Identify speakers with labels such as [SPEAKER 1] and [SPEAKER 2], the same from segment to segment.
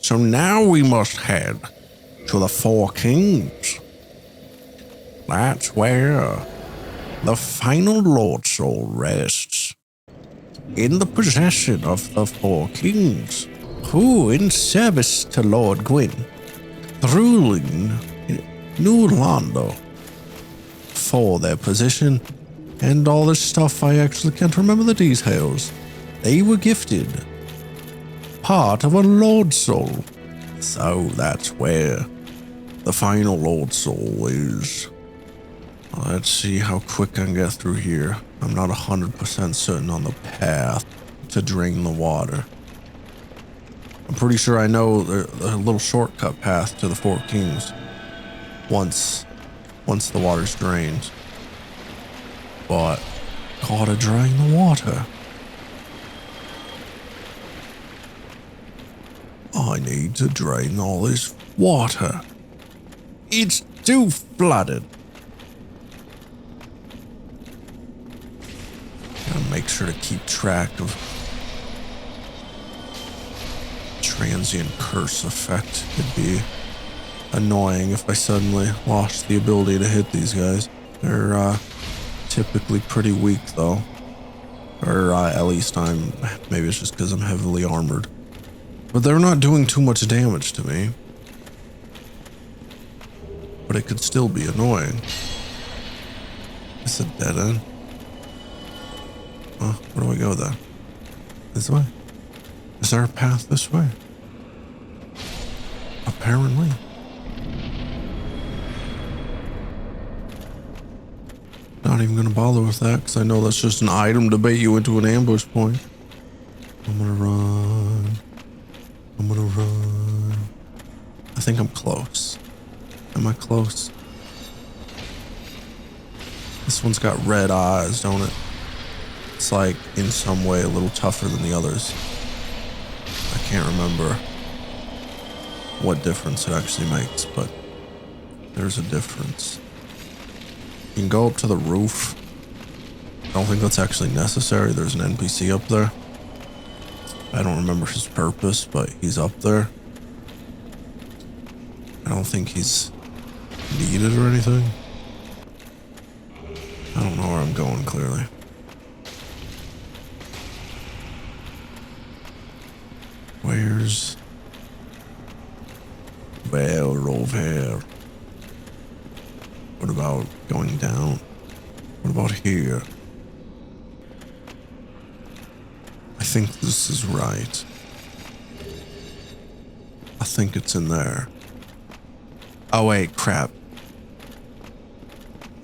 [SPEAKER 1] So now we must head to the Four Kings. That's where the final Lord Soul rests, in the possession of the Four Kings, who, in service to Lord Gwyn, ruling New Londo, for their position and all this stuff, I actually can't remember the details. They were gifted part of a Lord Soul. So that's where the final Lord Soul is. Let's see how quick I can get through here. I'm not 100% certain on the path to drain the water. I'm pretty sure I know the little shortcut path to the Four Kings once the water's drained. But gotta drain the water. I need to drain all this water. It's too flooded. Gotta make sure to keep track of transient curse effect. It'd be annoying if I suddenly lost the ability to hit these guys. They're typically pretty weak though. Or at least maybe it's just because I'm heavily armored. But they're not doing too much damage to me. But it could still be annoying. It's a dead end. Well, where do I go then? This way? Is there a path this way? Apparently. Not even gonna bother with that because I know that's just an item to bait you into an ambush point. I'm gonna run. I'm gonna run. I think I'm close. Am I close? This one's got red eyes, don't it? It's like in some way a little tougher than the others. I can't remember what difference it actually makes, but there's a difference. You can go up to the roof. I don't think that's actually necessary. There's an NPC up there. I don't remember his purpose, but he's up there. I don't think he's needed or anything. I don't know where I'm going clearly. Where's well over here? What about going down? What about here? I think this is right. I think it's in there. Oh wait, crap.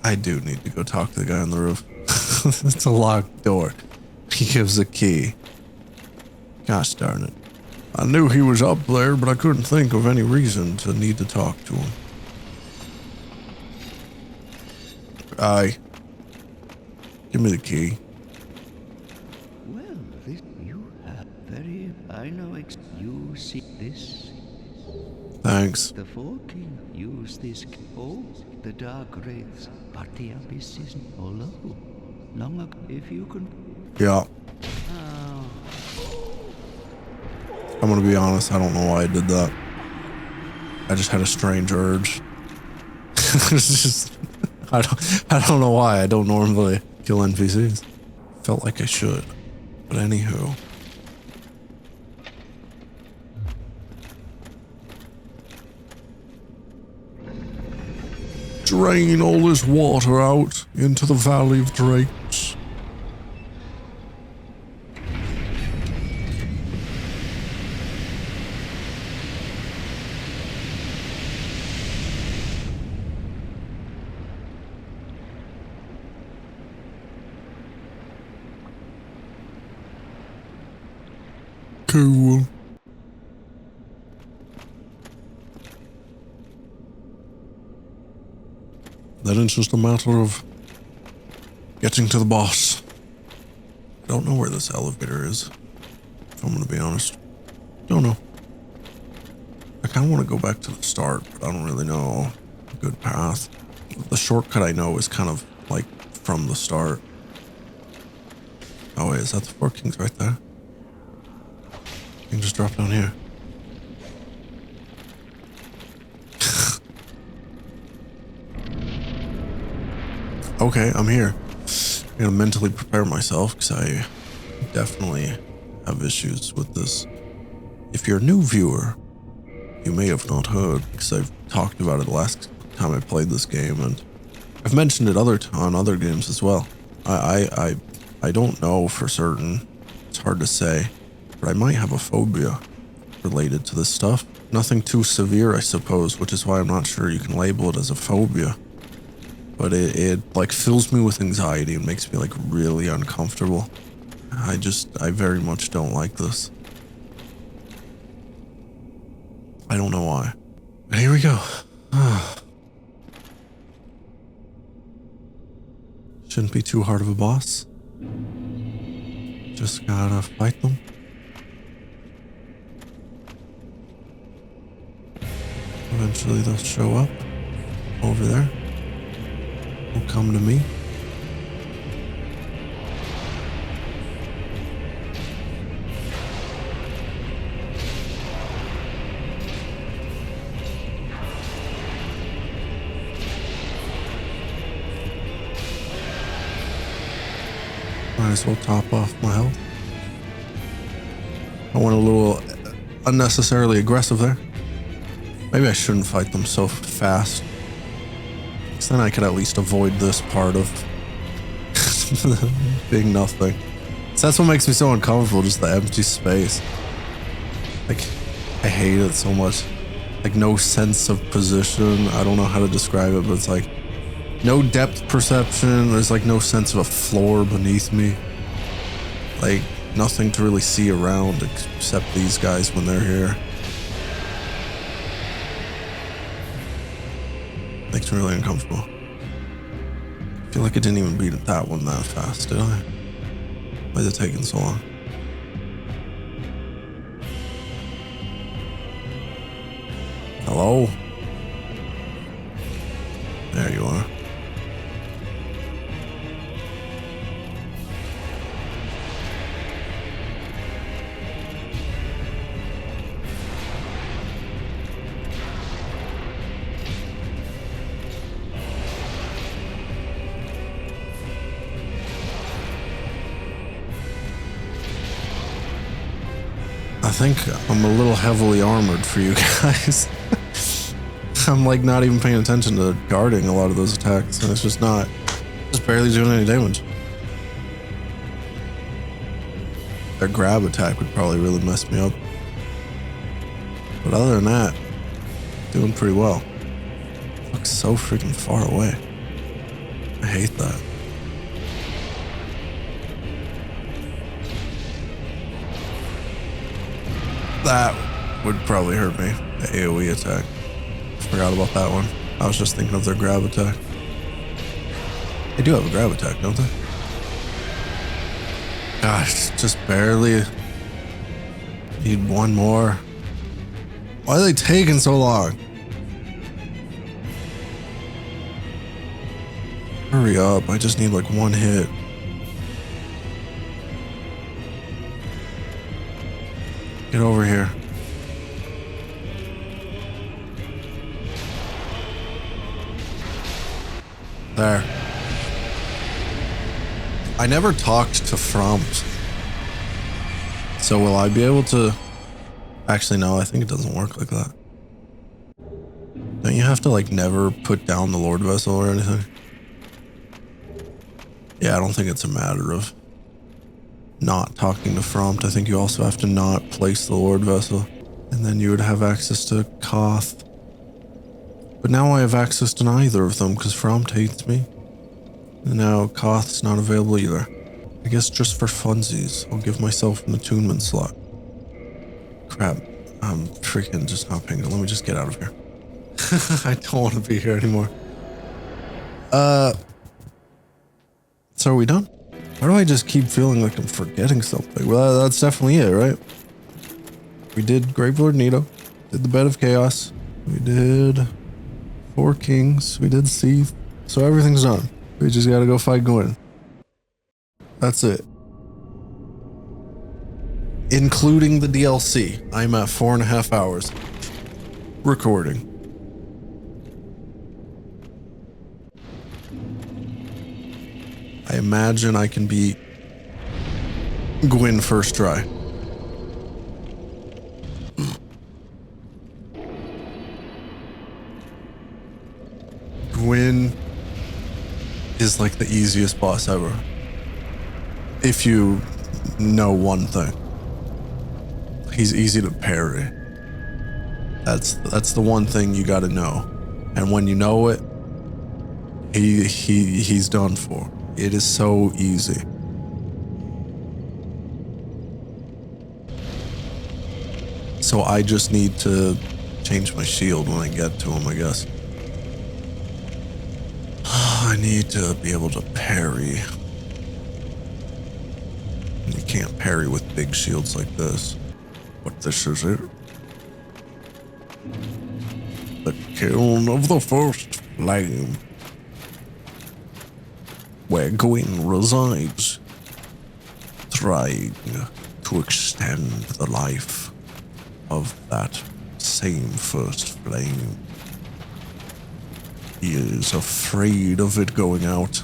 [SPEAKER 1] I do need to go talk to the guy on the roof. It's a locked door. He gives a key. Gosh darn it. I knew he was up there, but I couldn't think of any reason to need to talk to him. Aye. Give me the key.
[SPEAKER 2] Well, this you have very. I know. You see this?
[SPEAKER 1] Thanks.
[SPEAKER 2] The Four King use this. Oh, the dark wraiths, but the abyss is hollow. Long ago, if you can.
[SPEAKER 1] Yeah.
[SPEAKER 2] Oh.
[SPEAKER 1] I'm gonna be honest, I don't know why I did that. I just had a strange urge. It's just, I don't know why. I don't normally kill NPCs. Felt like I should. But anywho. Drain all this water out into the Valley of Drakes. Cool. Then it's just a matter of getting to the boss. I don't know where this elevator is, if I'm gonna be honest. Don't know. I kind of want to go back to the start, but I don't really know a good path. The shortcut I know is kind of like from the start. Oh wait, is that the Four Kings right there? You can just drop down here. Okay, I'm here. I'm gonna mentally prepare myself because I definitely have issues with this. If you're a new viewer, you may have not heard because I've talked about it the last time I played this game, and I've mentioned it on other games as well. I don't know for certain. It's hard to say, but I might have a phobia related to this stuff. Nothing too severe, I suppose, which is why I'm not sure you can label it as a phobia. But it like fills me with anxiety and makes me like really uncomfortable. I very much don't like this. I don't know why. But here we go. Shouldn't be too hard of a boss. Just gotta fight them. Eventually they'll show up over there. Will come to me. Might as well top off my health. I went a little unnecessarily aggressive there. Maybe I shouldn't fight them so fast. Because then I could at least avoid this part of being nothing. So that's what makes me so uncomfortable, just the empty space. Like, I hate it so much. Like, no sense of position. I don't know how to describe it, but it's like no depth perception. There's like no sense of a floor beneath me. Like, nothing to really see around except these guys when they're here. Makes me really uncomfortable. I feel like I didn't even beat that one that fast, did I? Why is it taking so long? Hello? There you are. I think I'm a little heavily armored for you guys. I'm like not even paying attention to guarding a lot of those attacks, and it's just barely doing any damage. Their grab attack would probably really mess me up. But other than that, doing pretty well. Looks so freaking far away. I hate that. That would probably hurt me, the AoE attack. Forgot about that one. I was just thinking of their grab attack. They do have a grab attack, don't they? Gosh, just barely. Need one more. Why are they taking so long? Hurry up, I just need like one hit. Get over here. There. I never talked to Frompt. So will I be able to... Actually, no, I think it doesn't work like that. Don't you have to like never put down the Lordvessel or anything? Yeah, I don't think it's a matter of not talking to Frompt. I think you also have to not place the Lordvessel, and then you would have access to Koth. But now I have access to neither of them because Frompt hates me. And now Koth's not available either. I guess just for funsies, I'll give myself an attunement slot. Crap, I'm freaking just not paying. Let me just get out of here. I don't want to be here anymore. So are we done? Why do I just keep feeling like I'm forgetting something? Well, that's definitely it, right? We did Gravelord Nito. Did the Bed of Chaos. We did 4 Kings. We did Seath. So everything's done. We just gotta go fight Gwyn. That's it. Including the DLC. I'm at 4.5 hours. Recording. I imagine I can beat Gwyn first try. Gwyn is like the easiest boss ever. If you know one thing. He's easy to parry. That's the one thing you gotta know. And when you know it, he's done for. It is so easy. So I just need to change my shield when I get to him, I guess. I need to be able to parry. You can't parry with big shields like this. But this is it. The Kiln of the First Flame. Where Gwyn resides. Trying to extend the life of that same first flame. He is afraid of it going out.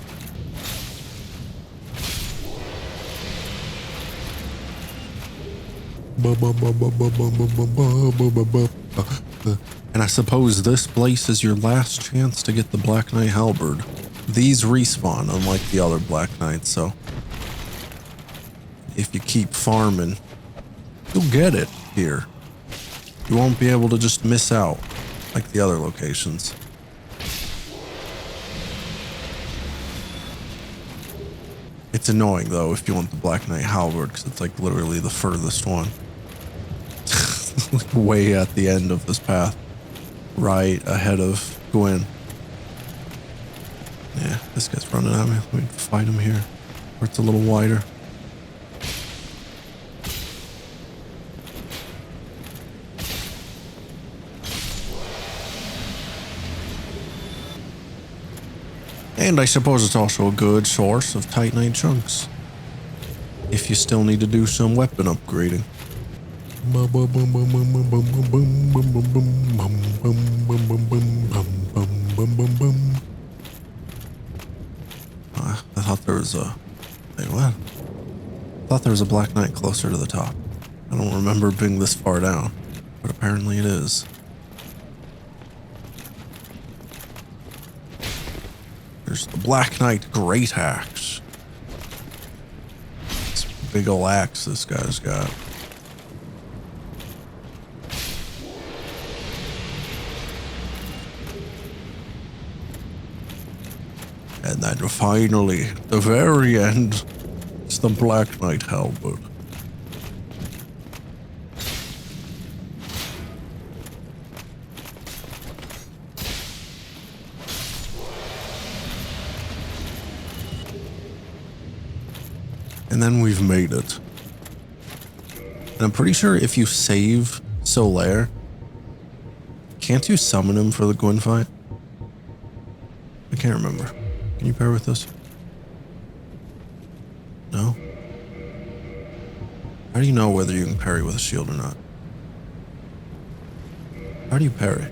[SPEAKER 1] And I suppose this place is your last chance to get the Black Knight halberd. These respawn, unlike the other Black Knights, so if you keep farming, you'll get it here. You won't be able to just miss out like the other locations. It's annoying though if you want the Black Knight halberd, because it's like literally the furthest one. Way at the end of this path. Right ahead of Gwyn. Yeah, this guy's running at me. Let me fight him here, where it's a little wider. And I suppose it's also a good source of Titanite chunks, if you still need to do some weapon upgrading. I thought there was a... Wait, what? I thought there was a Black Knight closer to the top. I don't remember being this far down, but apparently it is. There's the Black Knight Great Axe. This big ol' axe this guy's got. And then finally, the very end, it's the Black Knight halberd. And then we've made it. And I'm pretty sure if you save Solaire, can't you summon him for the Gwyn fight? I can't remember. Can you pair with this? No? How do you know whether you can parry with a shield or not? How do you parry?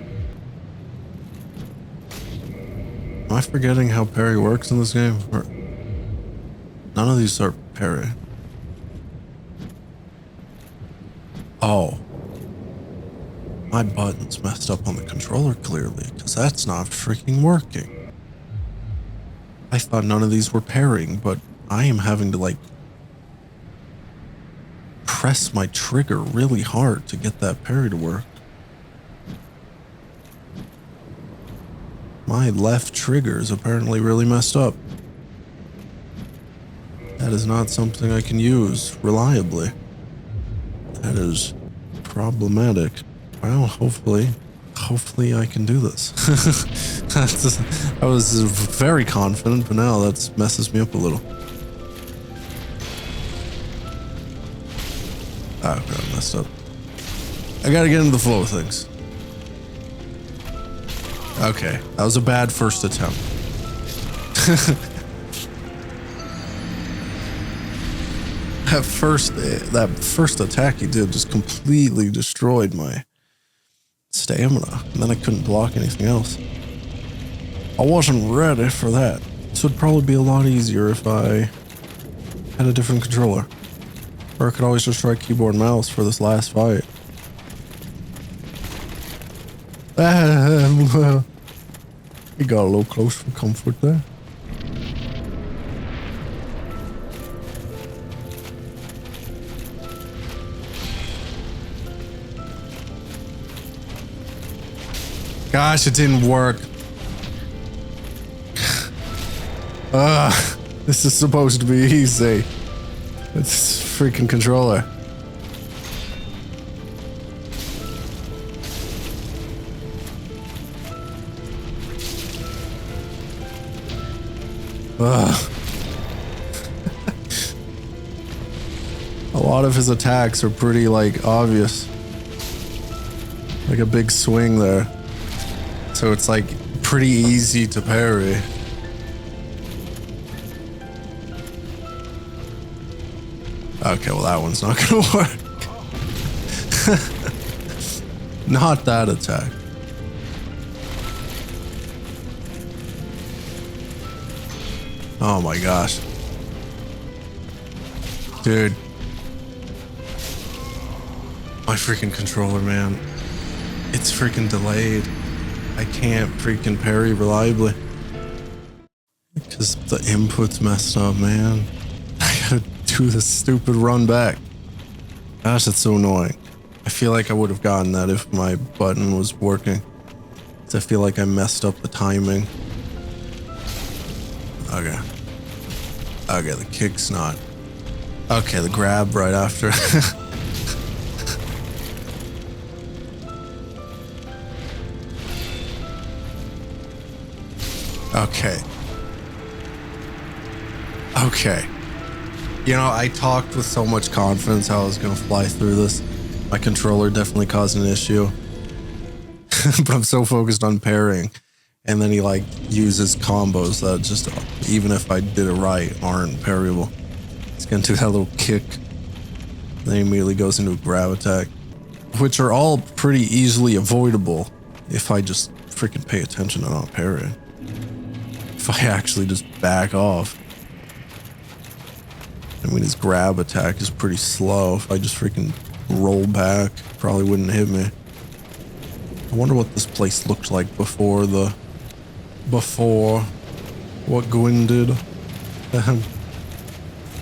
[SPEAKER 1] Am I forgetting how parry works in this game? Or none of these are parry. Oh. My button's messed up on the controller clearly, because that's not freaking working. I thought none of these were parrying, but I am having to like press my trigger really hard to get that parry to work. My left trigger is apparently really messed up. That is not something I can use reliably. That is problematic. Well, hopefully I can do this. I was very confident, but now that messes me up a little. Ah, okay, I messed up. I gotta get into the flow of things. Okay, that was a bad first attempt. That first attack he did just completely destroyed my stamina, and then I couldn't block anything else. I wasn't ready for that. This would probably be a lot easier if I had a different controller. Or I could always just try keyboard and mouse for this last fight. He got a little close for comfort there. Gosh, it didn't work. This is supposed to be easy. It's freaking controller. A lot of his attacks are pretty, like, obvious. Like a big swing there. So it's, like, pretty easy to parry. Okay, well that one's not gonna work. Not that attack. Oh my gosh. Dude. My freaking controller, man. It's freaking delayed. I can't freaking parry reliably. Because the input's messed up, man. I gotta do this stupid run back. Gosh, that's so annoying. I feel like I would have gotten that if my button was working. I feel like I messed up the timing. Okay. Okay, the kick's not. Okay, the grab right after. Okay. Okay. You know, I talked with so much confidence how I was gonna fly through this. My controller definitely caused an issue. But I'm so focused on parrying. And then he like uses combos that just, even if I did it right, aren't parryable. He's gonna do that little kick. Then he immediately goes into a grab attack. Which are all pretty easily avoidable if I just freaking pay attention to not parrying. If I actually just back off. I mean, his grab attack is pretty slow. If I just freaking roll back, probably wouldn't hit me. I wonder what this place looked like before what Gwyn did.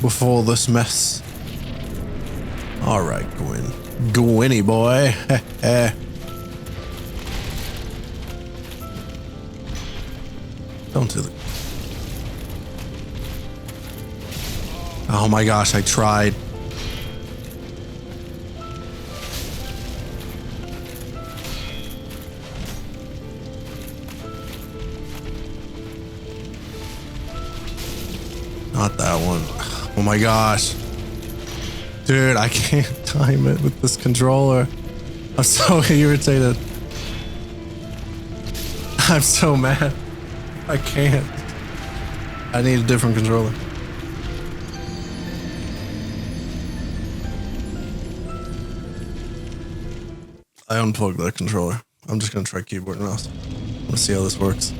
[SPEAKER 1] Before this mess. Alright, Gwyn. Gwynny boy. Don't do it. Oh my gosh, I tried. Not that one. Oh my gosh. Dude, I can't time it with this controller. I'm so irritated. I'm so mad. I can't. I need a different controller. I unplugged that controller. I'm just gonna try keyboard and mouse. Let's see how this works.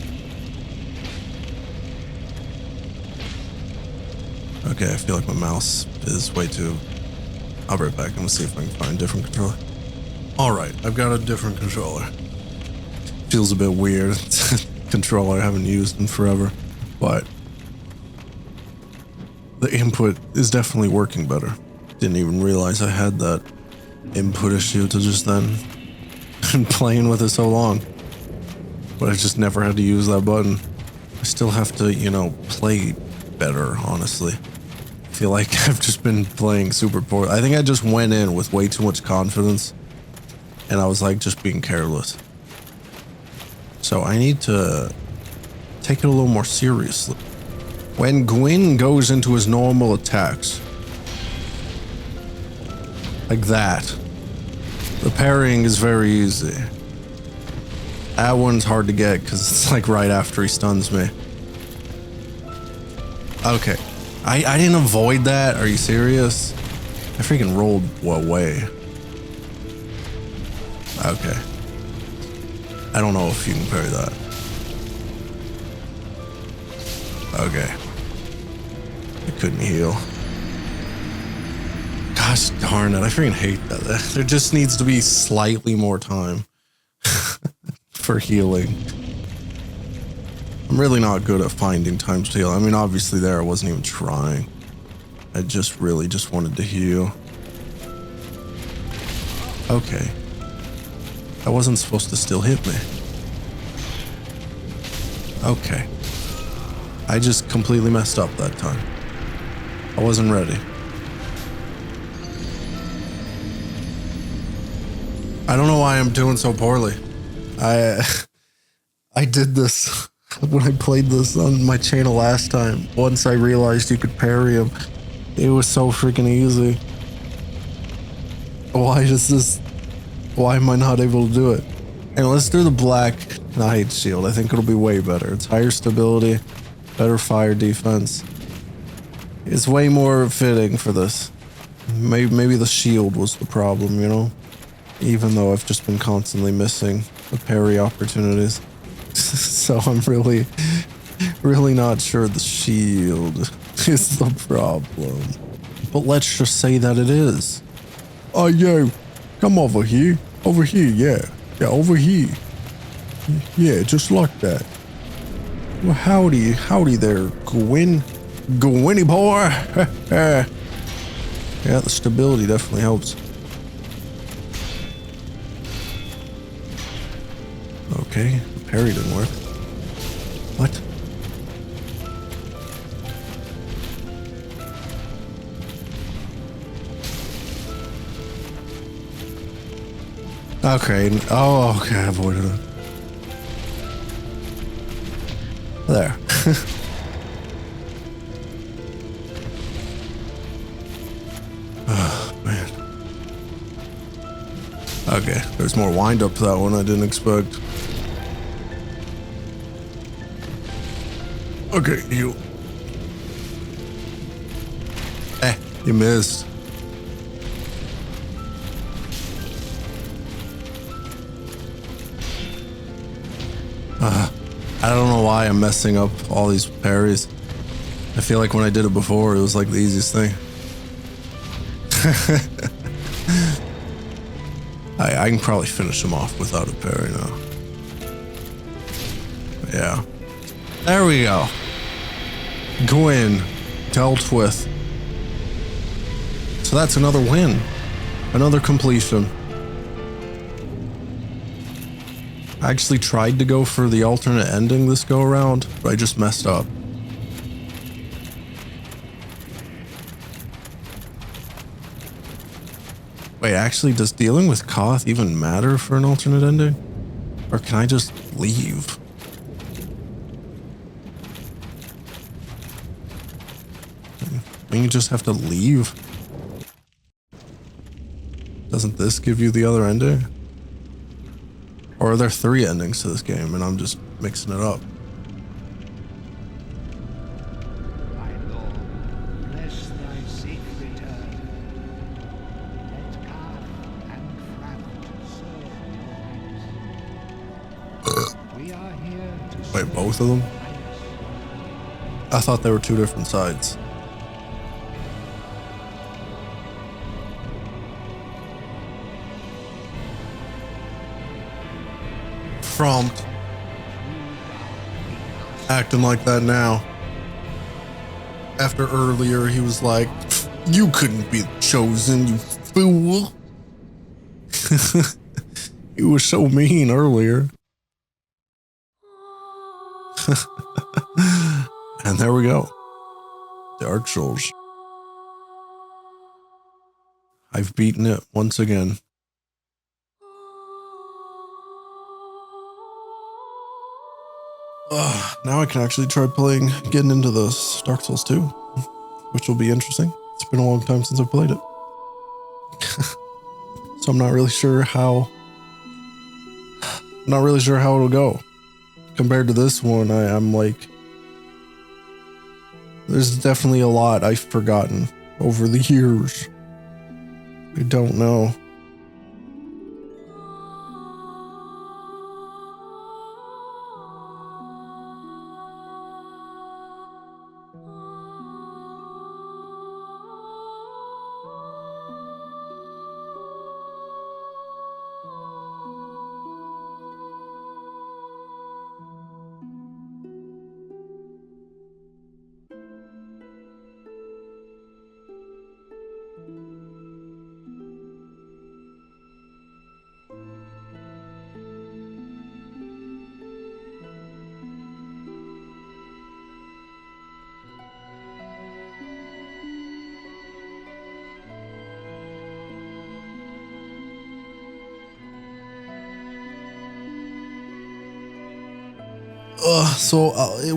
[SPEAKER 1] Okay, I feel like my mouse is way too... I'll be right back. I'm gonna see if I can find a different controller. Alright, I've got a different controller. Feels a bit weird. Controller I haven't used in forever, but the input is definitely working better. Didn't even realize I had that input issue till just then. Been playing with it so long, but I just never had to use that button. I still have to, you know, play better, honestly. I feel like I've just been playing super poor. I think I just went in with way too much confidence, and I was like just being careless. So I need to take it a little more seriously. When Gwyn goes into his normal attacks, like that, the parrying is very easy. That one's hard to get because it's like right after he stuns me. Okay. I didn't avoid that. Are you serious? I freaking rolled away. Okay. I don't know if you can parry that. Okay. I couldn't heal. Gosh darn it, I freaking hate that. There just needs to be slightly more time for healing. I'm really not good at finding times to heal. I mean, obviously there I wasn't even trying. I just really just wanted to heal. Okay. That wasn't supposed to still hit me. Okay. I just completely messed up that time. I wasn't ready. I don't know why I'm doing so poorly. I did this when I played this on my channel last time. Once I realized you could parry him, it was so freaking easy. Why am I not able to do it? And let's do the Black Knight shield. I think it'll be way better. It's higher stability, better fire defense. It's way more fitting for this. Maybe the shield was the problem, you know? Even though I've just been constantly missing the parry opportunities. So I'm really not sure the shield is the problem. But let's just say that it is. Oh, yo, come over here. Over here, yeah. Yeah, over here. Yeah, just like that. Well, howdy there, Gwyn. Gwynny boy. Yeah, the stability definitely helps. Okay, the parry didn't work. What? Okay, oh, okay, I avoided it. There. Oh, man. Okay, there's more wind up to that one I didn't expect. Okay, you. You missed. I don't know why I'm messing up all these parries. I feel like when I did it before, it was like the easiest thing. I can probably finish him off without a parry now. Yeah. There we go. Gwyn dealt with. So that's another win. Another completion. I actually tried to go for the alternate ending this go around, but I just messed up. Wait, actually, does dealing with Koth even matter for an alternate ending? Or can I just leave? Don't you just have to leave? Doesn't this give you the other ending? Or are there 3 endings to this game and I'm just mixing it up?
[SPEAKER 2] My Lord, bless thy safe return. Let Carl and Frank serve your eyes. We are here to
[SPEAKER 1] Wait, both of them? I thought they were 2 different sides. Prompt. Acting like that now. After earlier he was like, you couldn't be chosen, you fool. He was so mean earlier. And there we go. Dark Souls. I've beaten it once again. Now I can actually try getting into this Dark Souls 2, which will be interesting. It's been a long time since I've played it. So I'm not really sure how it'll go. Compared to this one, I'm like, there's definitely a lot I've forgotten over the years. I don't know.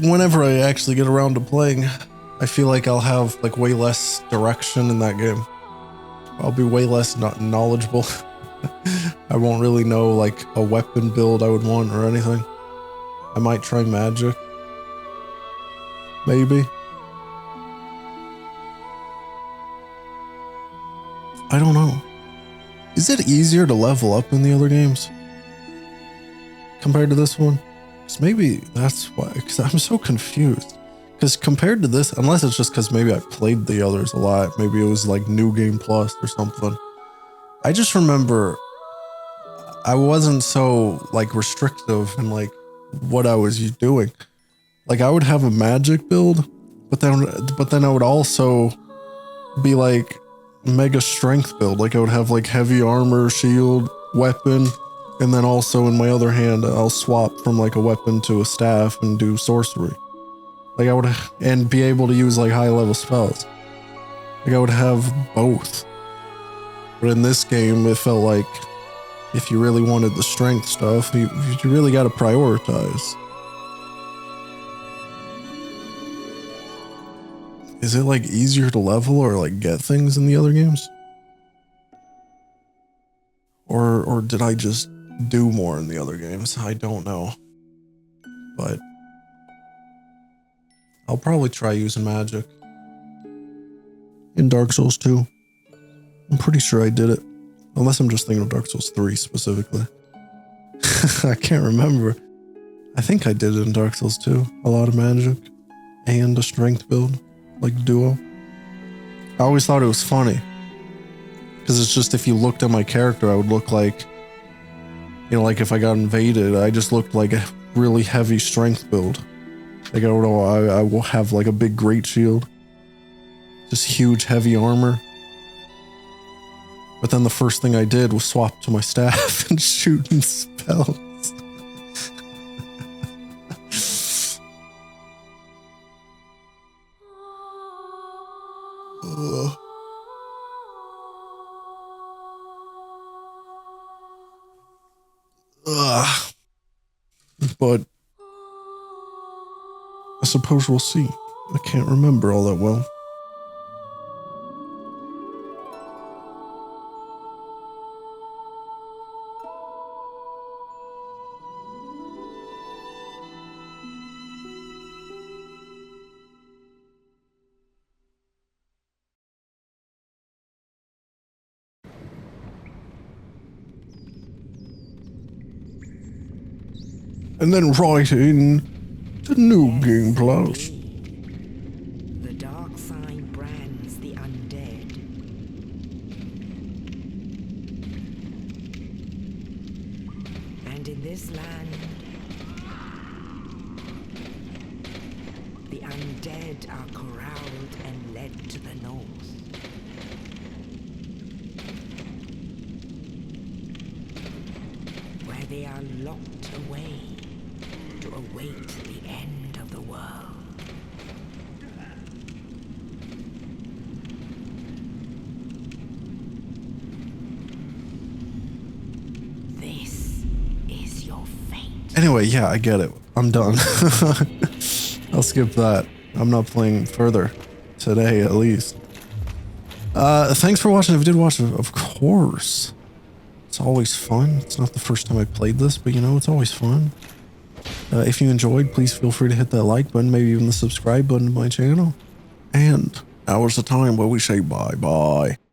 [SPEAKER 1] Whenever I actually get around to playing, I feel like I'll have like way less direction in that game. I'll be way less knowledgeable. I won't really know like a weapon build I would want or anything. I might try magic. Maybe. I don't know. Is it easier to level up in the other games compared to this one? Because maybe that's why, because I'm so confused. Because compared to this, unless it's just because maybe I played the others a lot, maybe it was like New Game Plus or something. I just remember I wasn't so like restrictive in like what I was doing. Like I would have a magic build, but then I would also be like mega strength build. Like I would have like heavy armor, shield, weapon, and then also in my other hand I'll swap from like a weapon to a staff and do sorcery. Like I would and be able to use like high level spells. Like I would have both. But in this game it felt like if you really wanted the strength stuff, you really got to prioritize. Is it like easier to level or like get things in the other games? Or did I just do more in the other games? I don't know. But I'll probably try using magic in Dark Souls 2. I'm pretty sure I did it. Unless I'm just thinking of Dark Souls 3 specifically. I can't remember. I think I did it in Dark Souls 2. A lot of magic and a strength build, like duo. I always thought it was funny. Because it's just if you looked at my character, I would look like, you know, like if I got invaded, I just looked like a really heavy strength build. Like I don't know, I will have like a big great shield. Just huge heavy armor. But then the first thing I did was swap to my staff and shooting spells. But I suppose we'll see. I can't remember all that well. And then right in to New Game Plus.
[SPEAKER 3] The dark sign brands the undead. And in this land, the undead are corralled and led to the north. Where they are locked away to await the end of the world. This is your fate.
[SPEAKER 1] Anyway, yeah, I get it. I'm done. I'll skip that. I'm not playing further today, at least. Thanks for watching. If you did watch, of course. It's always fun. It's not the first time I played this, but you know, it's always fun. If you enjoyed, please feel free to hit that like button, maybe even the subscribe button to my channel. And now is the time where we say bye-bye.